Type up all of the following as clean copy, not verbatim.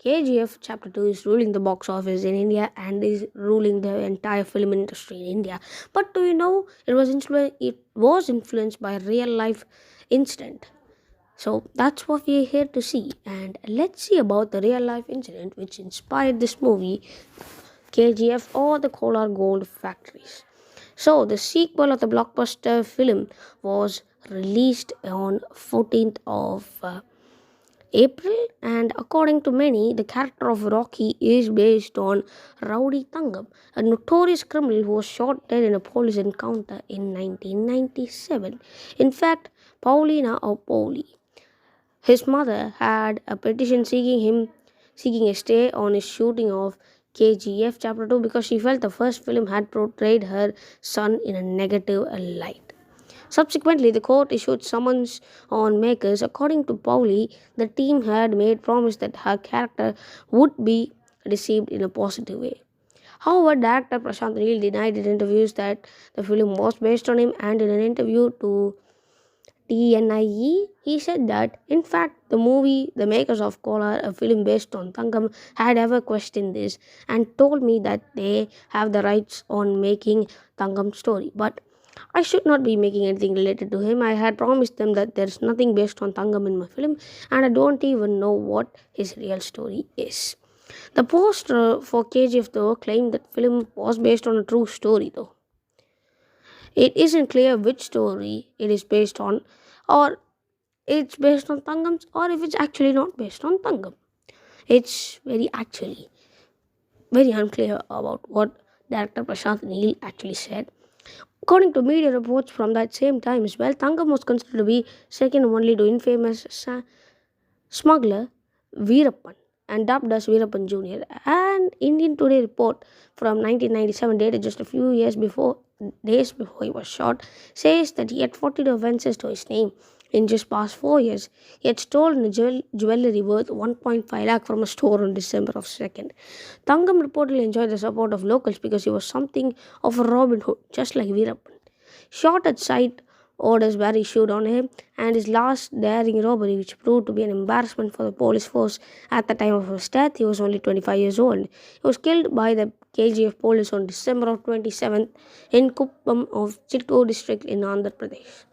KGF Chapter 2 is ruling the box office in India and is ruling the entire film industry in India. But do you know it was influenced by a real life incident? So that's what we're here to see. And let's see about the real life incident which inspired this movie, KGF or the Kolar Gold Factories. So the sequel of the blockbuster film was released on 14th of April, and according to many, the character of Rocky is based on Rowdy Thangam, a notorious criminal who was shot dead in a police encounter in 1997. In fact, Paulina or Poli, his mother, had a petition seeking a stay on his shooting of KGF Chapter 2 because she felt the first film had portrayed her son in a negative light. Subsequently, the court issued summons on makers. According to Pauli, the team had made promise that her character would be received in a positive way. However, director Prashant Neel denied in interviews that the film was based on him, and in an interview to TNIE, he said that, in fact, the makers of Kolar, a film based on Thangam, had ever questioned this and told me that they have the rights on making Thangam's story. But I should not be making anything related to him. I had promised them that there's nothing based on Thangam in my film, and I don't even know what his real story is. The poster for KGF though claimed that film was based on a true story though. It isn't clear which story it is based on, or it's based on Thangam's, or if it's actually not based on Thangam. It's very unclear about what director Prashant Neel actually said. According to media reports from that same time as well, Thangam was considered to be second only to infamous smuggler Veerappan and dubbed as Veerappan Jr. An Indian Today report from 1997, dated just a few days before he was shot, says that he had 42 offences to his name in just past 4 years. He had stolen a jewellery worth 1.5 lakh from a store on December of 2nd. Thangam reportedly enjoyed the support of locals because he was something of a Robin Hood, just like Veerappan. Shot at sight, orders were issued on him, and his last daring robbery, which proved to be an embarrassment for the police force at the time of his death. He was only 25 years old. He was killed by the KGF police on December of 27th in Kuppam of Chittoor district in Andhra Pradesh.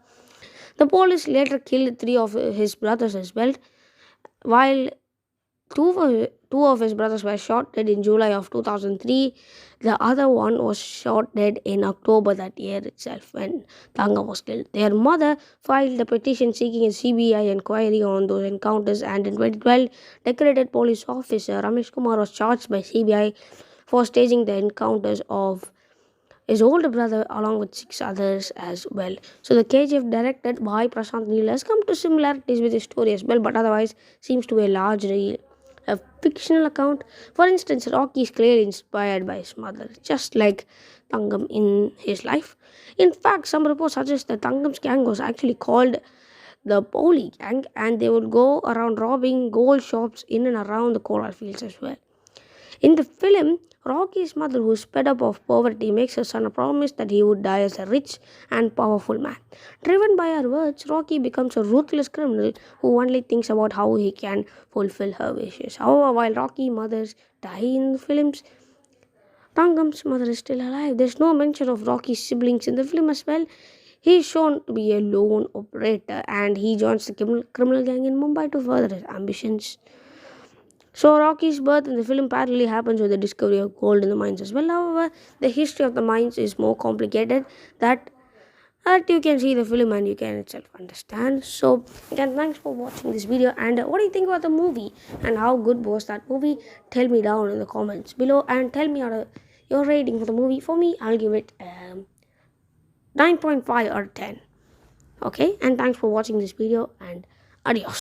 The police later killed 3 of his brothers as well, while two of his brothers were shot dead in July of 2003. The other one was shot dead in October that year itself when Thanga was killed. Their mother filed a petition seeking a CBI inquiry on those encounters, and in 2012, decorated police officer Ramesh Kumar was charged by CBI for staging the encounters of his older brother along with 6 others as well. So the KGF directed by Prashant Neel has come to similarities with his story as well, but otherwise seems to be a fictional account. For instance, Rocky is clearly inspired by his mother, just like Thangam in his life. In fact, some reports suggest that Thangam's gang was actually called the Poli gang, and they would go around robbing gold shops in and around the coal fields as well. In the film, Rocky's mother, who is fed up of poverty, makes her son a promise that he would die as a rich and powerful man. Driven by her words, Rocky becomes a ruthless criminal who only thinks about how he can fulfill her wishes. However, while Rocky's mothers die in the films, Tangam's mother is still alive. There's no mention of Rocky's siblings in the film as well. He is shown to be a lone operator, and he joins the criminal gang in Mumbai to further his ambitions. So Rocky's birth in the film parallelly happens with the discovery of gold in the mines as well. However, the history of the mines is more complicated that you can see the film and you can itself understand. So again, thanks for watching this video, and what do you think about the movie and how good was that movie? Tell me down in the comments below and tell me your rating for the movie. For me, I'll give it 9.5 or 10. Okay, and thanks for watching this video, and adios.